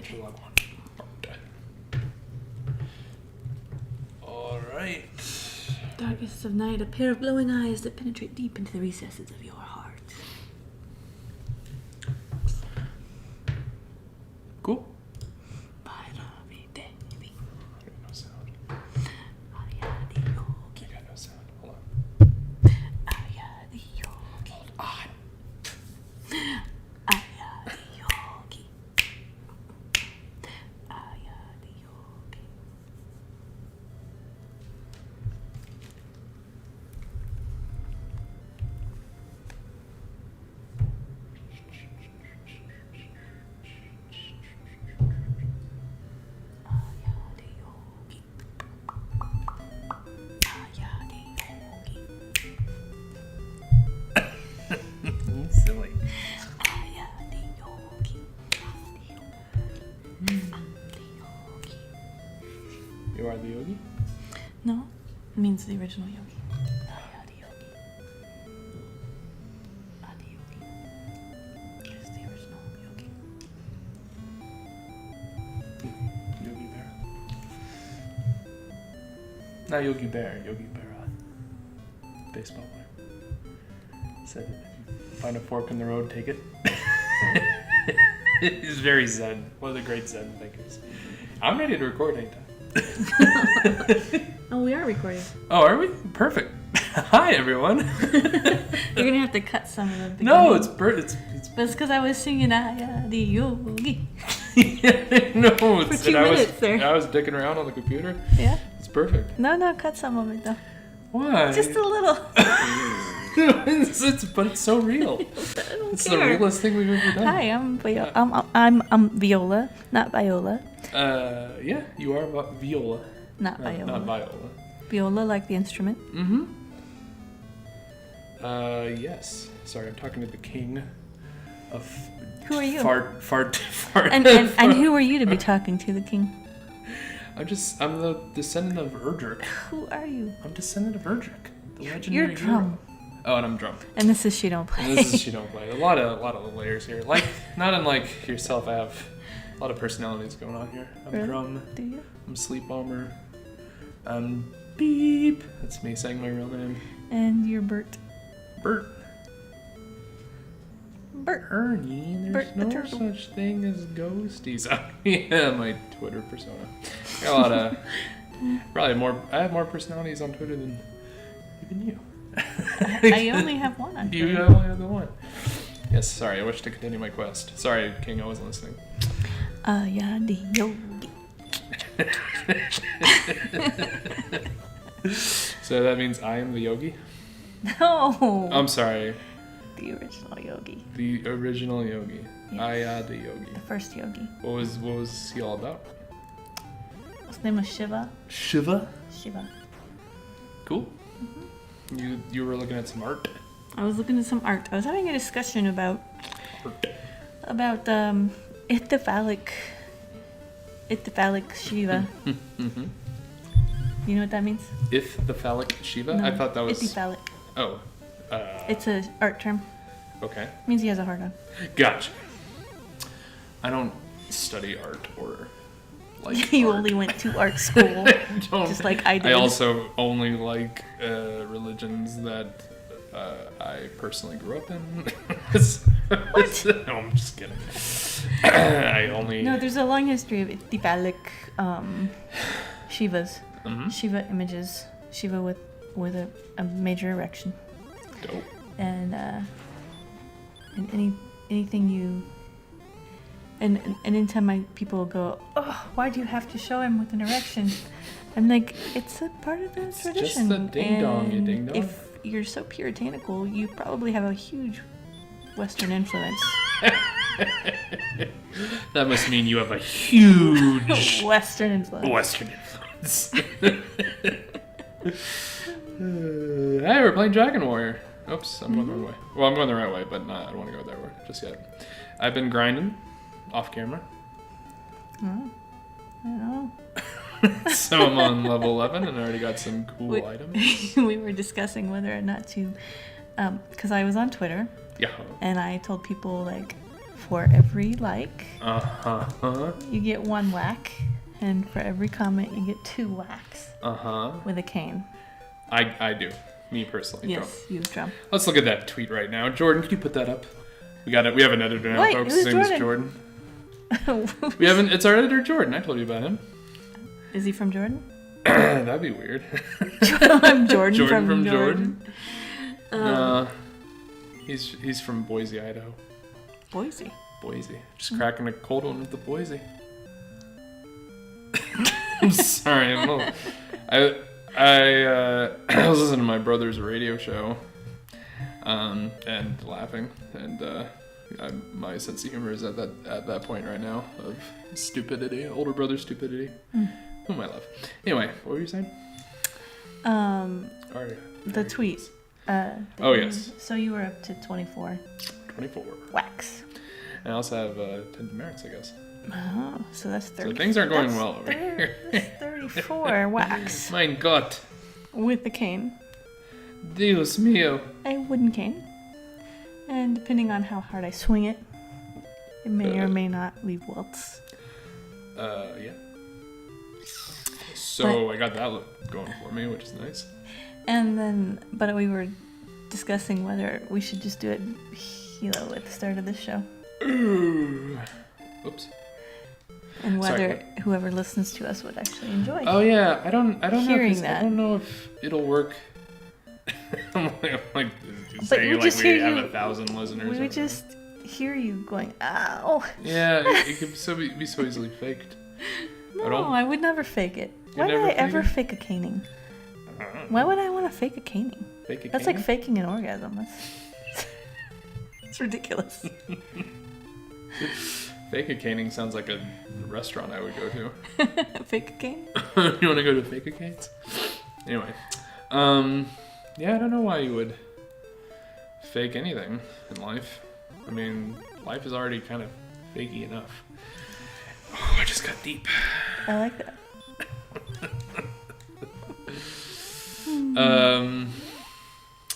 choose one. All right. Darkest of night, a pair of glowing eyes that penetrate deep into the recesses of your heart. Cool. Bhairavi Devi. No sound. Ayadi Yogi. I got no sound. Hold on. Ayadi Yogi. Hold on. Ayadi Yogi. Ayadi Yogi. Ayadi Yogi. Ayadi Yogi. Silly. Ayadi Yogi. Ayadi Yogi. You are the yogi? No, it means the original yogi. Ayadi Yogi. Adi Yogi is the original yogi. Yogi Bear. Not Yogi Bear, Yogi Berra. Baseball player. Said if you find a fork in the road, take it. He's very zen. One of the great zen thinkers. I'm ready to record anytime. Oh, we are recording. Oh, are we? Perfect. Hi, everyone. You're gonna have to cut some of the beginning. No, it's But it's because I was singing Ayadi Yogi. no, For 2 minutes there. I was dicking around on the computer. Yeah? It's perfect. No, cut some of it though. Why? Just a little. But it's so real. I don't It's care. the realest thing we've ever done. Hi, I'm Viola. I'm Viola, not Viola. Yeah, you are Viola. Not No, Viola. not Viola. Viola, like the instrument. Mm-hmm. Yes. Sorry, I'm talking to the king of... Who are you? Fart. And who are you to be talking to, the king? I'm the descendant of Erdrick. Who are you? I'm descendant of Erdrick, the legendary You're drum. hero. Oh, and I'm drunk. And this is She Don't Play. And this is She Don't Play. A lot of layers here. Like, not unlike yourself, I have a lot of personalities going on here. I'm Really? drum. Do you? I'm Sleep Bomber. I'm Beep. That's me saying my real name. And you're Bert. Bert. Bert. Ernie. There's Bert the no turtle. such thing as ghosties. Yeah, my Twitter persona. Got a lot of... Probably more... I have more personalities on Twitter than even you. I only have one on You Twitter. only have the one. Yes, sorry. I wish to continue my quest. Sorry, King. I wasn't listening. Ayadi Yogi. So that means I am the yogi? No. I'm sorry. The original yogi. The original yogi. Yes. Ayada yogi. The first yogi. What was he all about? His name was Shiva. Shiva? Shiva. Cool. You were looking at some art? I was looking at some art. I was having a discussion about ithyphallic Shiva. Mm-hmm. You know what that means? If the phallic Shiva? No, I thought that was... ithyphallic. Oh. It's a art term. Okay. It means he has a heart on. Gotcha. I don't study art or like You art. only went to art school, just like I did. I also only like religions that I personally grew up in. What? No, I'm just kidding. I only... No, there's a long history of ithyphallic Shivas. Mhm. Shiva images. Shiva with a major erection. Dope. And anything you... And anytime my people go, oh, why do you have to show him with an erection? I'm like, it's a part of the tradition. Just the ding dong, you And ding dong. if you're so puritanical, you probably have a huge Western influence. That must mean you have a huge Western influence. Western influence. Hey, we're playing Dragon Warrior. Oops, I'm going the wrong way. Well, I'm going the right way, but I don't want to go that way just yet. I've been grinding off camera. Oh, I don't know. So I'm on level 11 and I already got some cool items. We were discussing whether or not to, because I was on Twitter Yeah. and I told people like, for every like, Uh-huh. you get 1 whack. And for every comment, you get 2 whacks. Uh-huh. With a cane. I do. Me personally. Yes, you drum. Let's look at that tweet right now. Jordan, can you put that up? We got it. We have an editor now, Wait, folks. who's His name is Jordan. It's our editor, Jordan. I told you about him. Is he from Jordan? That'd be weird. I'm Jordan, Jordan from Jordan. He's from Boise, Idaho. Boise. Just cracking a cold one with the Boise. I'm sorry. I was listening to my brother's radio show, and laughing, and my sense of humor is at that point right now of stupidity, older brother stupidity. Whom I love. Anyway, what were you saying? The tweet. Oh yes. So you were up to 24. 24. Wax. And I also have 10 demerits, I guess. Oh, so that's 30. So things aren't going well over here. That's 34 wax. Mein Gott. With the cane. Dios mío. A wooden cane. And depending on how hard I swing it, it may or may not leave welts. Yeah. So I got that going for me, which is nice. And then, but we were discussing whether we should just do it, at the start of this show. Oops. And whether whoever listens to us would actually enjoy. Oh yeah, I don't hearing know. That. I don't know if it'll work. I'm like but saying like we have 1,000 listeners. We would just hear you going, ow. Yeah, it could be so easily faked. No, I would never fake it. Why would I ever fake a caning? Why would I want to fake a caning? That's like faking an orgasm. It's ridiculous. Fake a caning sounds like a restaurant I would go to. Fake a cane? You want to go to Fake a Canes? Anyway. Yeah, I don't know why you would fake anything in life. I mean, life is already kind of fakey enough. Oh, I just got deep. I like that.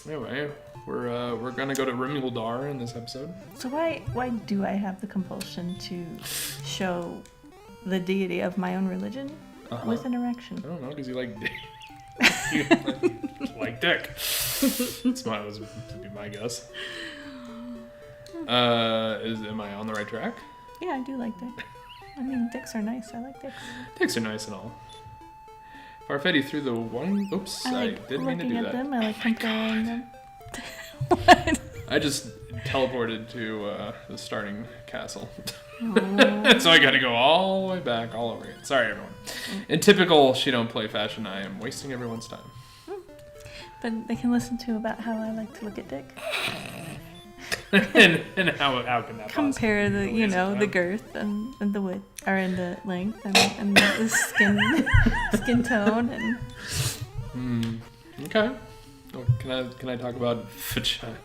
Anyway, we're gonna go to Rimildar in this episode. So why do I have the compulsion to show the deity of my own religion with an erection? I don't know, because you like dick. You like dick. That would be my guess. Am I on the right track? Yeah, I do like dick. I mean, dicks are nice. I like dicks. Dicks are nice and all. Farfetti through the one. Oops, I didn't mean to do that. Them. I like comparing them. What? I just teleported to the starting castle. So I got to go all the way back, all over again. Sorry, everyone. In typical She Don't Play fashion, I am wasting everyone's time. But they can listen to about how I like to look at dick. and how can that compare the the girth and the width, or in the length and the skin tone and. Okay. Oh, can I talk about vagina?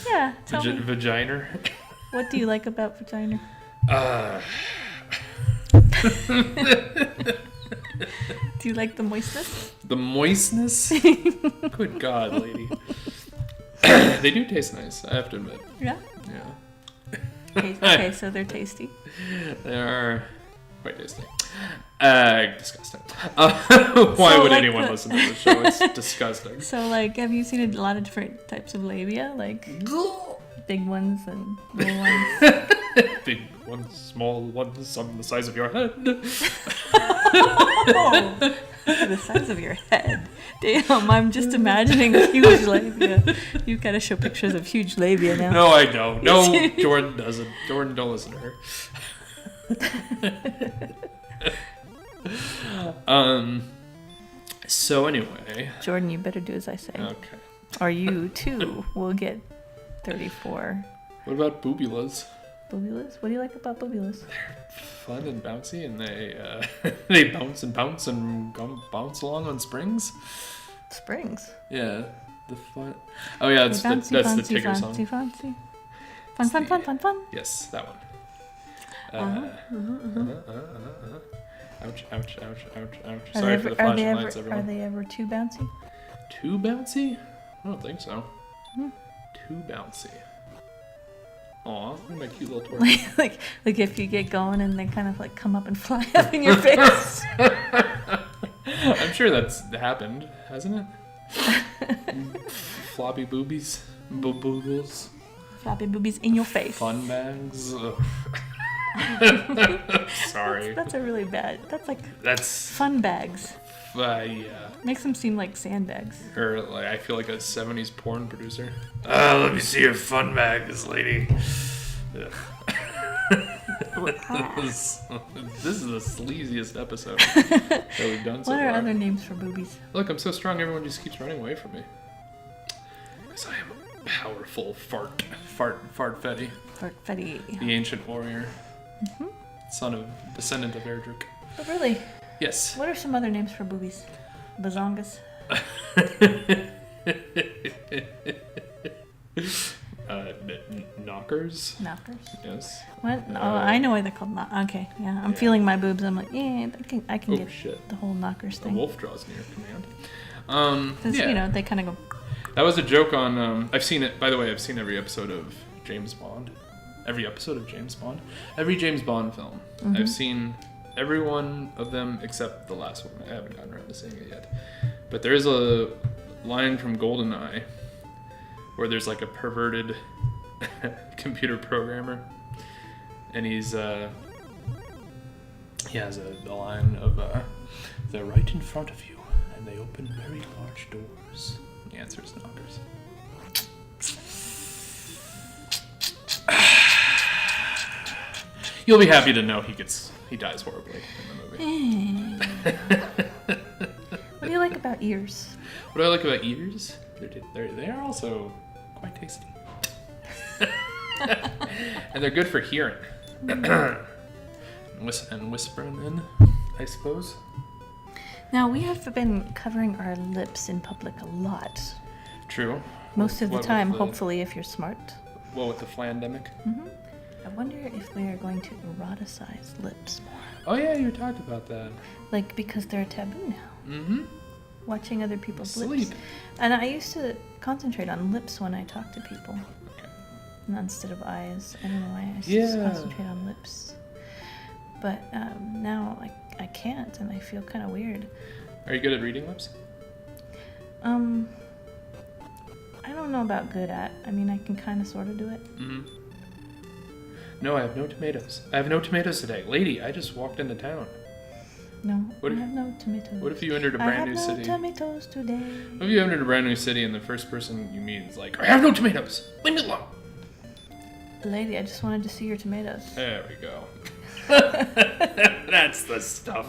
Yeah. Tell me. Vagina. What do you like about vagina? Do you like the moistness? The moistness? Good God, lady. They do taste nice, I have to admit. Yeah? Yeah. Okay, so they're tasty. They are quite tasty. Disgusting. Why would anyone listen to this show? It's disgusting. So, have you seen a lot of different types of labia? Like, big ones and little ones? Big ones, small ones, some the size of your head. Oh, the size of your head. Damn, I'm just imagining a huge labia. You've got to show pictures of huge labia now. No, I don't. No, Jordan doesn't. Jordan, don't listen to her. So anyway. Jordan, you better do as I say. Okay. Or you, too, will get 34. What about boobulas? Boobulas? What do you like about boobulas? They're fun and bouncy, and they bounce and bounce bounce along on springs. Springs? Yeah. The fun. Oh yeah, that's the Tigger song. Fancy. Fun. Yes, that one. Ouch. Sorry for the flashing lights, everyone. Are they ever too bouncy? Too bouncy? I don't think so. Too bouncy. Aw, my cute little tortoise. like if you get going and they kind of like come up and fly up in your face. I'm sure that's happened, hasn't it? Floppy boobies. Boogles. Floppy boobies in your face. Fun bags. Sorry. That's a really bad. That's fun bags. Yeah. Makes them seem like sandbags. Or like I feel like a 70s porn producer. Let me see your fun bags, lady. This is the sleaziest episode that we've done so far. What are other names for boobies? Look, I'm so strong everyone just keeps running away from me. Because I am a powerful fart fetty. Fart fetty. The ancient warrior. Descendant of Erdrick. But really? Yes. What are some other names for boobies? Bazongas? Knockers. Knockers? Yes. What? I know why they're called okay, yeah. I'm feeling my boobs. I'm like, yeah, I can get the whole knockers thing. A wolf draws near command. Because, they kind of go... That was a joke on... I've seen it... By the way, I've seen every episode of James Bond. Every episode of James Bond. Every James Bond film. Mm-hmm. I've seen every one of them except the last one. I haven't gotten around to seeing it yet. But there is a line from GoldenEye where there's like a perverted computer programmer. And he has a line of, they're right in front of you and they open very large doors. The answer is knockers. You'll be happy to know he dies horribly in the movie. What do you like about ears? What do I like about ears? They are also quite tasty. And they're good for hearing. And whispering in, I suppose. Now, we have been covering our lips in public a lot. True. Most of the time, hopefully, if you're smart. Well, with the flandemic? Mm-hmm. I wonder if we are going to eroticize lips more. Oh, yeah, you talked about that. Like, because they're taboo now. Mm-hmm. Watching other people's lips. And I used to concentrate on lips when I talked to people. Okay. Instead of eyes. I don't know why I used to just concentrate on lips. But now I can't, and I feel kind of weird. Are you good at reading lips? I don't know about good at. I mean, I can kind of sort of do it. Mm-hmm. No, I have no tomatoes. I have no tomatoes today. Lady, I just walked into town. No, I have no tomatoes. What if you entered a brand new city? I have no tomatoes today. What if you entered a brand new city and the first person you meet is like, I have no tomatoes. Leave me alone. Lady, I just wanted to see your tomatoes. There we go. That's the stuff.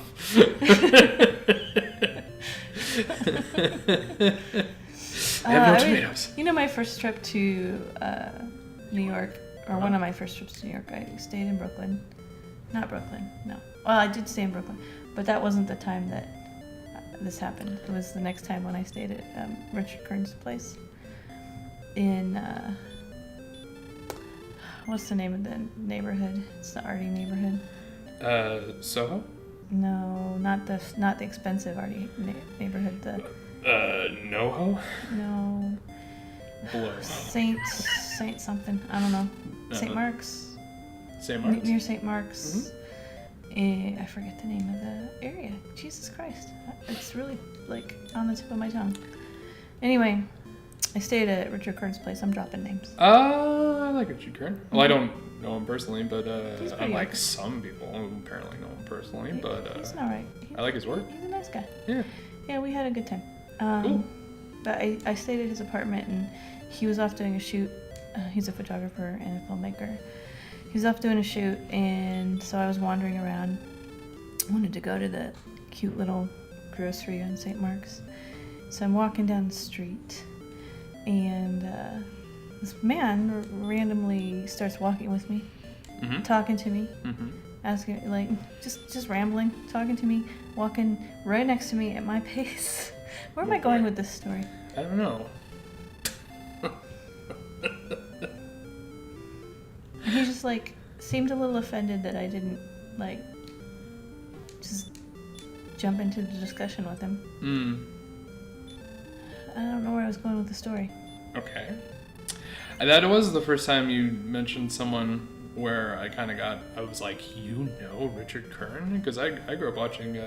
I have no tomatoes. My first trip to New York, or one of my first trips to New York, I stayed in Brooklyn. Not Brooklyn, no. Well, I did stay in Brooklyn, but that wasn't the time that this happened. It was the next time when I stayed at Richard Kern's place in, what's the name of the neighborhood? It's the arty neighborhood. Soho? No, not the expensive arty neighborhood. The NoHo? No. Below. Saint something. I don't know. St. Mark's. St. Mark's? Near St. Mark's. Mm-hmm. I forget the name of the area. Jesus Christ. It's really, on the tip of my tongue. Anyway, I stayed at Richard Kern's place. I'm dropping names. I like Richard Kern. Well, I don't know him personally, but unlike some people who apparently know him personally, but he's all right. I like his work. He's a nice guy. Yeah. Yeah, we had a good time. Cool. But I stayed at his apartment, and he was off doing a shoot. He's a photographer and a filmmaker. He was off doing a shoot, and so I was wandering around. I wanted to go to the cute little grocery on St. Mark's. So I'm walking down the street, and this man randomly starts walking with me, talking to me, asking, just rambling, talking to me, walking right next to me at my pace. Where am I going with this story? I don't know. He just seemed a little offended that I didn't just jump into the discussion with him. I don't know where I was going with the story. Okay. That was the first time you mentioned someone where I was like, you know Richard Kern? Because I grew up watching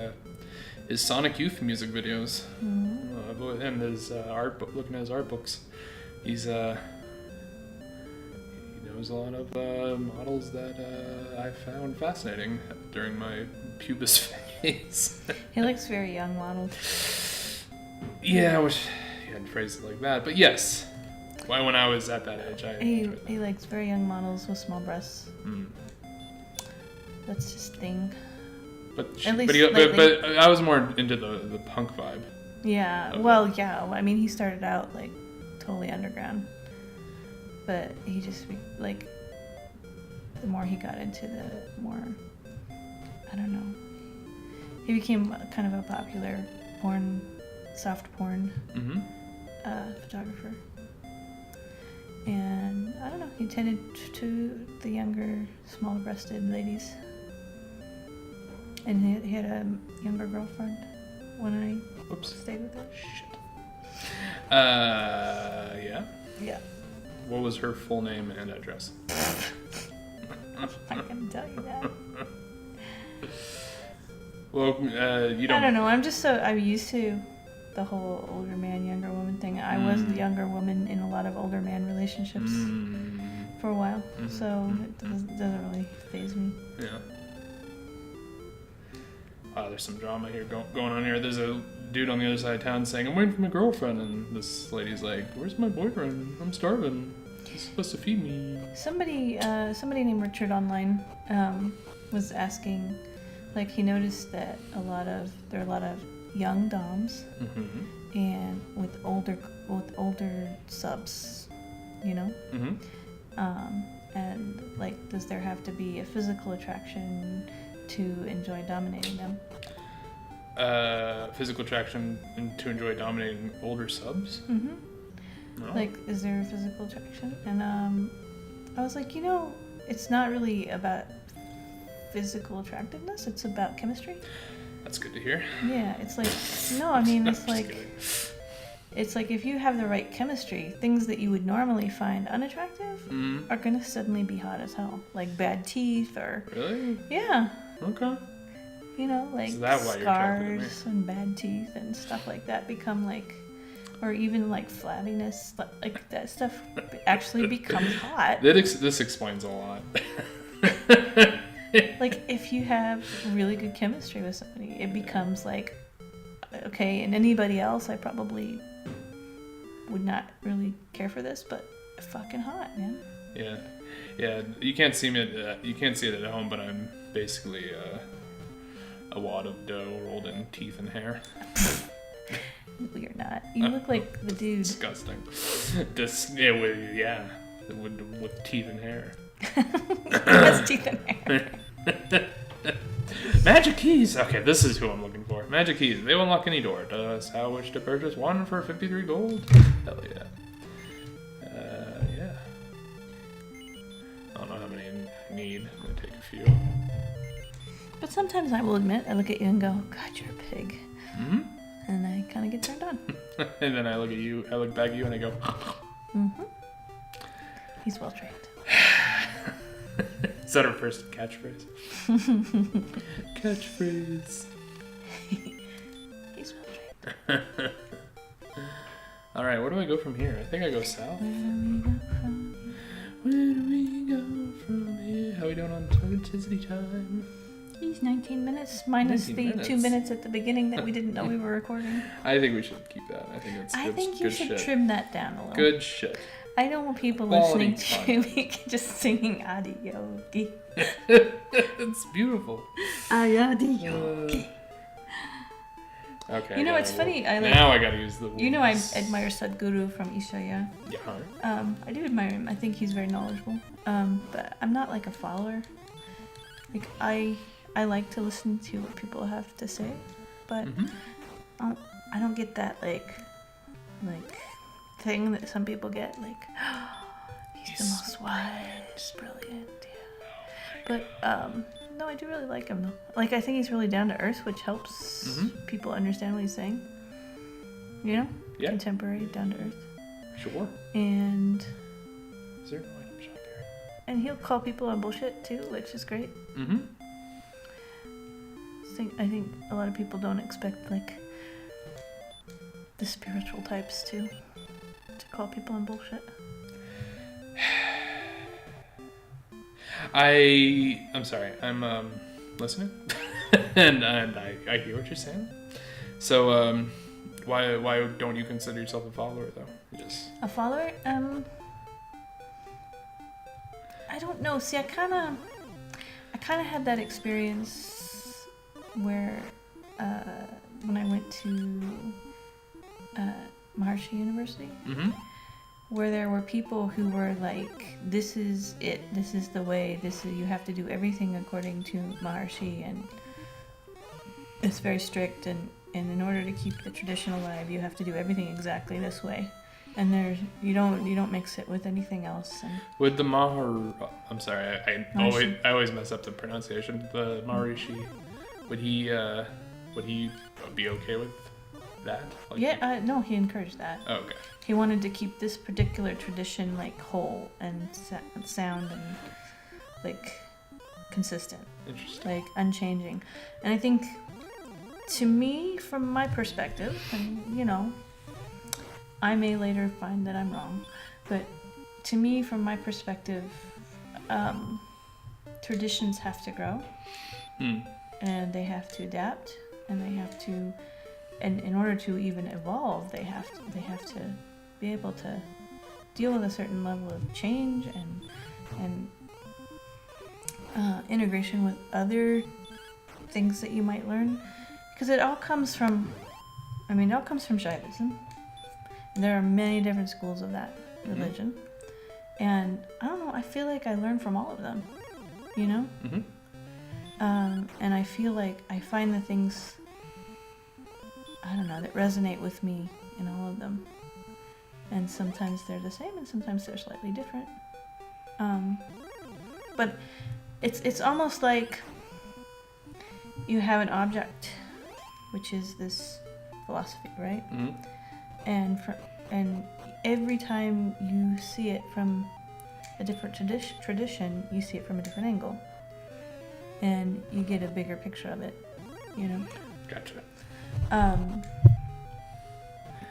his Sonic Youth music videos and his art book, looking at his art books. He knows a lot of models that I found fascinating during my pubis phase. He likes very young models. Yeah, I wish he hadn't phrased it like that, but yes. When I was at that age, he likes very young models with small breasts. That's his thing. But I was more into the punk vibe. Yeah. Well, yeah. I mean, he started out like totally underground, but he just like the more he got into the more, I don't know. He became kind of a popular soft porn photographer. And I don't know, he tended to the younger, smaller-breasted ladies. And he had a younger girlfriend when I stayed with her. Shit. Yeah? Yeah. What was her full name and address? I'm gonna tell you that. Well, you don't... I don't know, I'm used to the whole older man, younger woman thing. I was the younger woman in a lot of older man relationships for a while, so it doesn't really faze me. Yeah. There's some drama here going on here. There's a dude on the other side of town saying, I'm waiting for my girlfriend, and this lady's like, where's my boyfriend? I'm starving. He's supposed to feed me. Somebody named Richard online was asking, like, he noticed that there are a lot of young doms and with older subs, you know. And like, does there have to be a physical attraction to enjoy dominating them? Physical attraction to enjoy dominating older subs? No. Like, is there a physical attraction? And I was like, it's not really about physical attractiveness, it's about chemistry. That's good to hear. Yeah, it's like, no, I mean, it's like, it's like if you have the right chemistry, things that you would normally find unattractive are gonna suddenly be hot as hell. Like bad teeth or... Really? Yeah. Okay. Like scars and bad teeth and stuff like that become like... Or even like flabbiness, like that stuff actually becomes hot. This explains a lot. Like, if you have really good chemistry with somebody, it becomes like, okay, and anybody else, I probably would not really care for this, but fucking hot, man. Yeah. You can't see it at home, but I'm basically a wad of dough rolled in teeth and hair. You're not. You look like the dude. Disgusting. With teeth and hair. Has teeth and hair. Magic keys. Okay, this is who I'm looking for. Magic keys. They will unlock any door. Does how wish to purchase one for 53 gold? Hell yeah. Yeah. I don't know how many I need. I'm gonna take a few. But sometimes I will admit, I look at you and go, God, you're a pig. And I kind of get turned on. And then I look back at you and I go, He's well trained. Is that our first catchphrase? Catchphrase. He's well trained. Alright, where do I go from here? I think I go south. Where do we go from here? Where do we go from here? How are we doing on electricity time? He's 19 minutes minus 19 the 2 minutes at the beginning that we didn't know we were recording. I think we should keep that. I think it's good. I think you should shit. Trim that down a little. Good shit. I don't want people Quality listening to me just singing Adi-yogi. It's beautiful. Adi-yogi. Okay. It's funny. Now I gotta use the words. I admire Sadhguru from Ishaya. Yeah. I do admire him. I think he's very knowledgeable. But I'm not like a follower. Like I like to listen to what people have to say, but I don't get that like thing that some people get. Like, he's the most wise, brilliant. Yeah. But no, I do really like him though. Like, I think he's really down to earth, which helps people understand what he's saying. You know? Yeah. Contemporary, down to earth. Sure. And Is there no item shop here? And he'll call people on bullshit too, which is great. Mm-hmm. I think a lot of people don't expect like the spiritual types to call people on bullshit. I'm sorry. I'm listening, and I hear what you're saying. So why don't you consider yourself a follower though? A follower? I don't know. See, I kind of had that experience where when I went to Maharishi University, Mm-hmm. where there were people who were like, "This is it. This is the way. You have to do everything according to Maharishi, and it's very strict. And in order to keep the tradition alive, you have to do everything exactly this way. And you don't mix it with anything else." And With the I'm sorry, I always mess up the pronunciation. The Maharishi, would he be okay with that? Like, yeah, no, he encouraged that. Oh, okay. He wanted to keep this particular tradition like whole and sound and like consistent, Interesting. like unchanging. And I think, to me, from my perspective, and you know, I may later find that I'm wrong, but to me, from my perspective, traditions have to grow, and they have to adapt, and they have to, and in order to even evolve, they have to be able to deal with a certain level of change and integration with other things that you might learn, because it all comes from Shaivism. There are many different schools of that religion. Mm-hmm. And I don't know, I feel like I learn from all of them, you know? Mm-hmm. And I feel like I find the things, I don't know, that resonate with me in all of them. And sometimes they're the same and sometimes they're slightly different. But it's almost like you have an object, which is this philosophy, right? Mm-hmm. And every time you see it from a different tradition, you see it from a different angle, and you get a bigger picture of it, you know. Gotcha.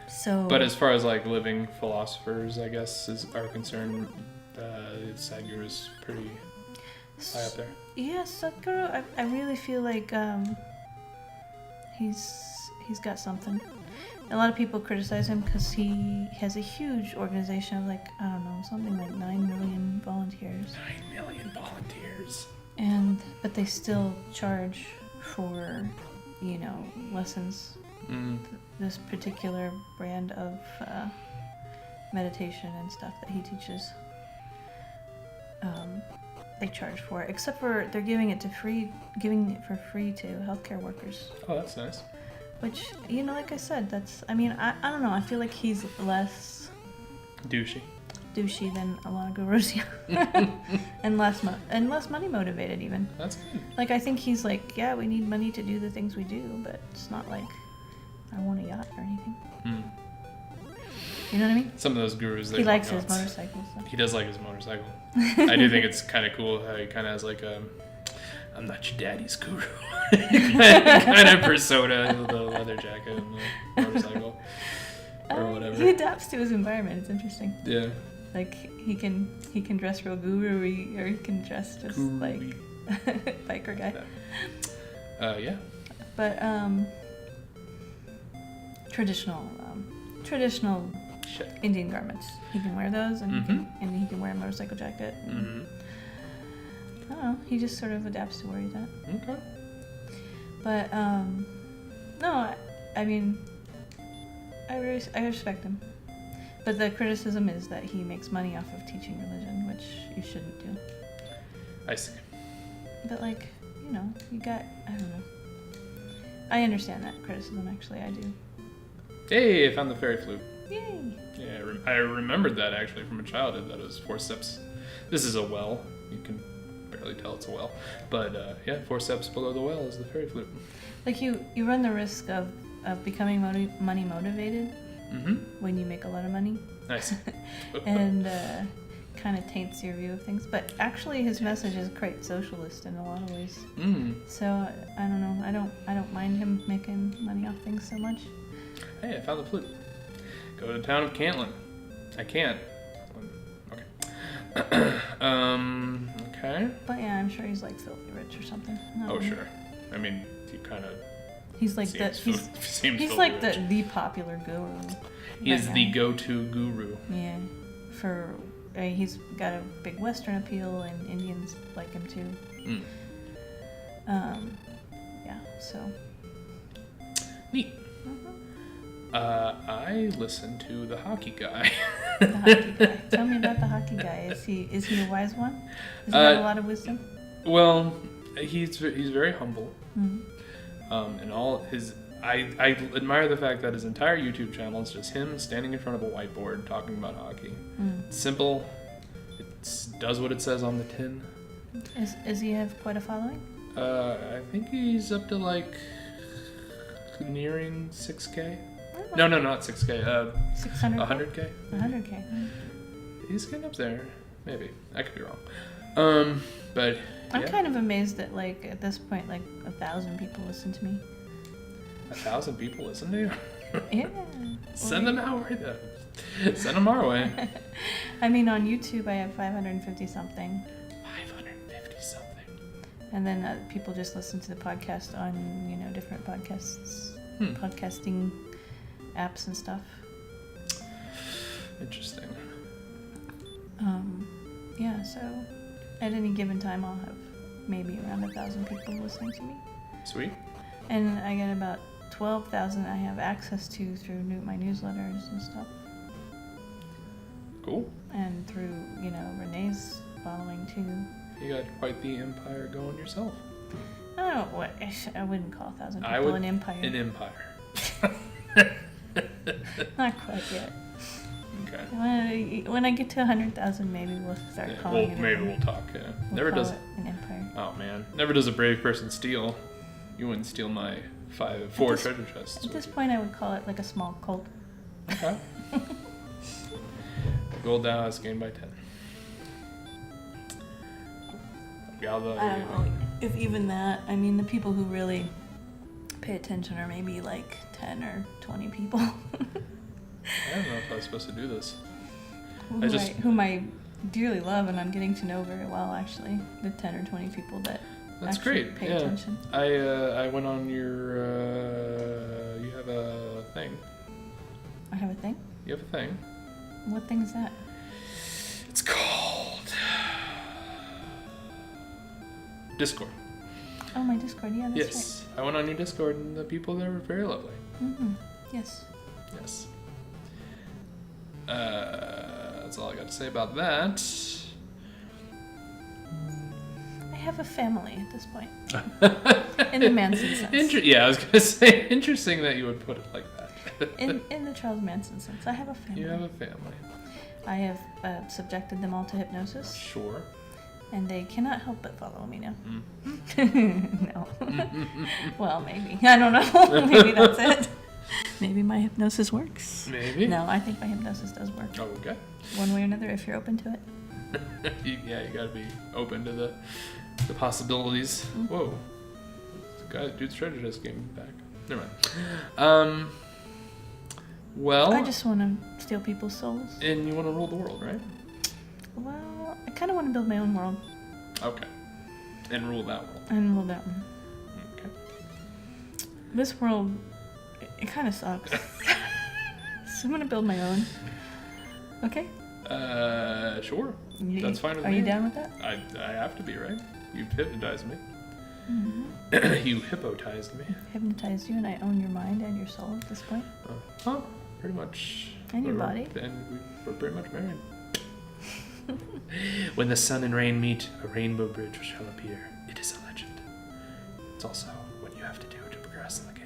So. But as far as like living philosophers, I guess are concerned, Sadhguru is pretty high up there. Yeah, Sadhguru, I really feel like he's got something. A lot of people criticize him because he has a huge organization of like, I don't know, something like 9 million volunteers. 9 million volunteers. But they still charge for, you know, lessons. This particular brand of meditation and stuff that he teaches. They charge for it, except for they're giving it for free to healthcare workers. Oh, that's nice. Which, you know, like I said, I don't know, I feel like he's less douchey than a lot of gurus, and less money motivated even. That's good. Like, I think he's like, yeah, we need money to do the things we do, but it's not like I want a yacht or anything. You know what I mean? Some of those gurus, he likes his motorcycle. So. He does like his motorcycle. I do think it's kind of cool how he kind of has like I'm not your daddy's guru kind of persona, the leather jacket and the motorcycle or whatever. He adapts to his environment. It's interesting. Yeah. Like he can dress real guru-y, or he can dress just like biker guy. Yeah. But traditional Indian garments. He can wear those, and he can wear a motorcycle jacket. I don't know. He just sort of adapts to where he's at. Okay. But no, I mean, I respect him. But the criticism is that he makes money off of teaching religion, which you shouldn't do. I see. But like, you know, I don't know. I understand that criticism, actually. I do. Hey, I found the Fairie Flute. Yay! Yeah, I remembered that actually from a childhood, that it was 4 steps. This is a well. You can barely tell it's a well. But 4 steps below the well is the Fairie Flute. Like you run the risk of becoming money motivated when you make a lot of money. Nice. And kind of taints your view of things. But actually, his message is quite socialist in a lot of ways. So I don't know. I don't mind him making money off things so much. Hey, I found the flute. Go to the town of Cantlin. I can't. Okay. Okay. But yeah, I'm sure he's like filthy rich or something. Oh sure. I mean, he kind of. He's like he's like the popular guru. He is the go-to guru. Yeah, for he's got a big Western appeal, and Indians like him too. Yeah. So. Neat. I listen to the hockey guy. The hockey guy. Tell me about the hockey guy. Is he a wise one? Does he have a lot of wisdom? Well, he's very humble. And all his I admire the fact that his entire YouTube channel is just him standing in front of a whiteboard talking about hockey. It's simple. It does what it says on the tin. Does he have quite a following? I think he's up to like nearing 6K. No, not 6K. 600. 100K. 100K. He's getting up there. Maybe I could be wrong. But I'm kind of amazed that like at this point like 1,000 people listen to me. 1,000 people listen to you? Yeah. Send them our way then. Send them our way. I mean, on YouTube I have 550 something. 550 something. And then people just listen to the podcast on different podcasting apps and stuff. Interesting. Yeah. So at any given time I'll have maybe around 1,000 people listening to me. Sweet. And I get about 12,000 I have access to through my newsletters and stuff. Cool. And through, Renee's following too. You got quite the empire going yourself. Oh, what? I wouldn't call 1,000 people an empire. An empire. Not quite yet. Okay. When I get to 100,000, maybe we'll start calling it. Maybe we'll talk. Yeah. Never does it an empire. Oh man, never does a brave person steal. You wouldn't steal my 4 treasure chests. At this point, I would call it like a small cult. Okay. Gold Dow is gained by 10. I don't know if even that. I mean, the people who really pay attention are maybe like 10 or 20 people. I don't know if I was supposed to do this. Whom I dearly love, and I'm getting to know very well, actually. The 10 or 20 people that pay attention. I went on your. You have a thing. I have a thing? You have a thing. What thing is that? It's called Discord. Oh, my Discord. Yeah, that's yes. Right. I went on your Discord, and the people there were very lovely. Mm-hmm. Yes. Yes. That's all I got to say about that. I have a family at this point. In the Manson sense. Yeah, I was going to say, interesting that you would put it like that. in the Charles Manson sense. I have a family. You have a family. I have subjected them all to hypnosis. Sure. And they cannot help but follow me now. Mm. No. Well, maybe. I don't know. Maybe that's it. Maybe my hypnosis works. Maybe. No, I think my hypnosis does work. Oh, okay. One way or another, if you're open to it. You gotta be open to the possibilities. Mm-hmm. Whoa. Dude's treasure chest came back. Never mind. Well... I just want to steal people's souls. And you want to rule the world, right? Well, I kind of want to build my own world. Okay. And rule that world. And rule that one. Okay. This world... It kind of sucks. So I'm going to build my own. Okay? Sure. That's fine with me. Are you down with that? I have to be, right? You've hypnotized me. Mm-hmm. You hypnotized me. Hypnotized you, and I own your mind and your soul at this point. Oh, pretty much. And your body. And we're pretty much married. When the sun and rain meet, a rainbow bridge shall appear. It is a legend. It's also what you have to do to progress in the game.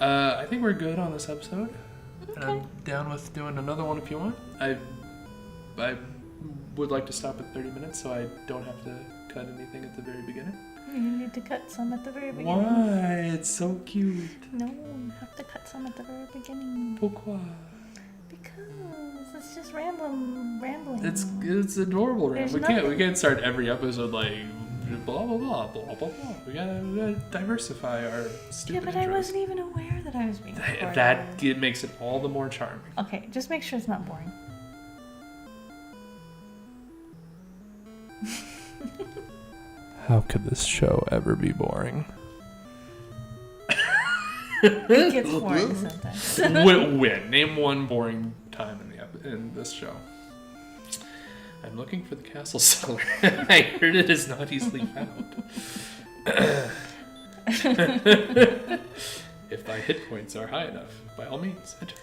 I think we're good on this episode. Okay. And I'm down with doing another one if you want. I would like to stop at 30 minutes so I don't have to cut anything at the very beginning. You need to cut some at the very beginning. Why? It's so cute. No, you have to cut some at the very beginning. Pourquoi? Because it's He's just rambling. It's adorable. There's We nothing. can't start every episode like blah blah blah blah blah blah. We gotta diversify our Yeah, stupid but intros. I wasn't even aware that I was being recorded. That it makes it all the more charming. Okay, just make sure it's not boring. How could this show ever be boring? It gets boring sometimes. When? Name one boring time in this show. I'm looking for the castle cellar. I heard it is not easily found. If thy hit points are high enough, by all means, enter.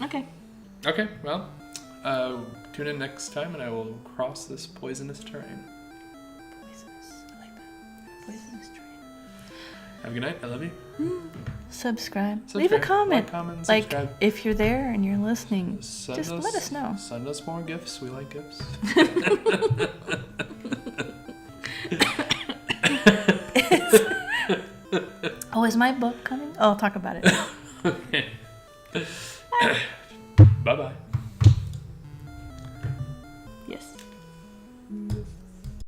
Okay. Okay, well, tune in next time and I will cross this poisonous terrain. Poisonous. I like that. Poisonous train. Have a good night. I love you. Subscribe. Leave a comment. Like, comment, Like, subscribe. if you're there and you're listening, Send just let us know. Send us more gifts. We like gifts. Oh, is my book coming? Oh, I'll talk about it. Okay.